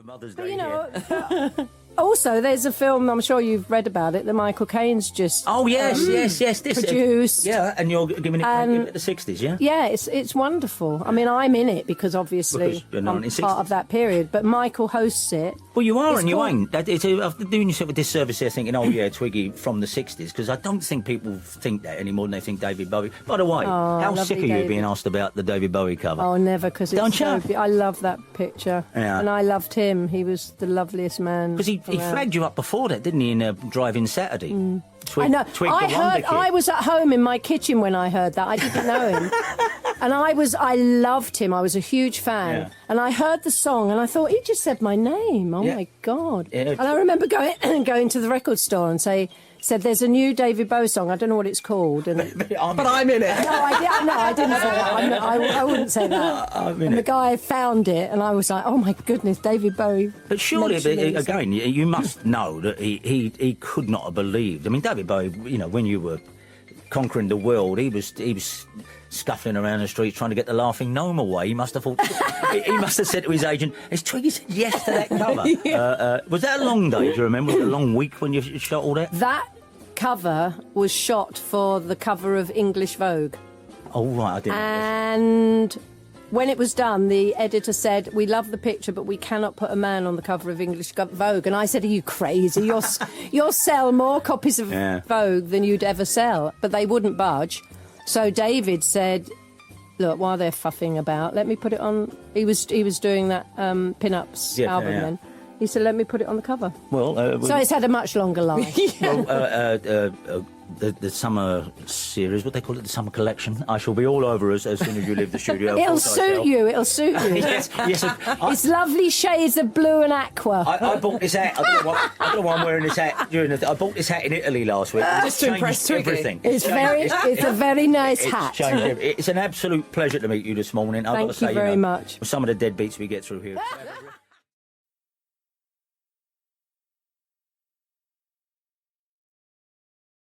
For Mother's But, Day, you know, also, there's a film, I'm sure you've read about it, that Michael Caine's just Oh, yes. This, produced. yeah, and you're giving it credit at the 60s, yeah? Yeah, it's wonderful. I mean, I'm in it because obviously Because you're I'm 1960s. part of that period, but Michael hosts it. Well, you are It's and you called- ain't. I'm doing yourself a disservice here thinking, oh, yeah, Twiggy from the 60s, because I don't think people think that anymore than they think David Bowie. By the way, how lovely sick are you David. being asked about the David Bowie cover? Oh, never, because Don't it's so you? I love that picture. Yeah. And I loved him. He was the loveliest man. Because he around. flagged you up before that, didn't he, in Drive-In Saturday? Twig, I know. Twig the Wonder Kid. I was at home in my kitchen when I heard that. I didn't know him. And I loved him. I was a huge fan. Yeah. And I heard the song and I thought, he just said my name. Oh, Yeah. my God. Yeah. And I remember going to the record store and said, there's a new David Bowie song. I don't know what it's called. And But I'm in it. No, I didn't say that. I wouldn't say that. And the guy found it, and I was like, "Oh my goodness, David Bowie." But surely, mentioned it. again, you must know that he could not have believed. I mean, David Bowie, you know, when you were conquering the world, he was scuffling around the streets trying to get the laughing gnome away. He must have thought, he must have said to his agent, "Has Twiggy said yes to that cover?" Was that a long day? Do you remember? Was it a long week when you shot all that? That cover was shot for the cover of English Vogue, Oh right, I didn't. and when it was done, the editor said, "We love the picture, but we cannot put a man on the cover of English Vogue." And I said, "Are you crazy? You'll sell more copies of Vogue than you'd ever sell." But they wouldn't budge. So David said, "Look, while they're fuffing about, let me put it on." He was doing that pin-ups album then. He said, "Let me put it on the cover." Well, So it's had a much longer life. the summer series, what they call it, the summer collection. I shall be all over us as soon as you leave the studio. It'll suit you. It'll suit you. yes. It's lovely shades of blue and aqua. I bought this hat. I don't know why I'm wearing this hat during I bought this hat in Italy last week. Just to impress Twiggy. Everything. It's a very nice hat. Changed everything. It's an absolute pleasure to meet you this morning. I've got to Thank you say, very much. Some of the deadbeats we get through here.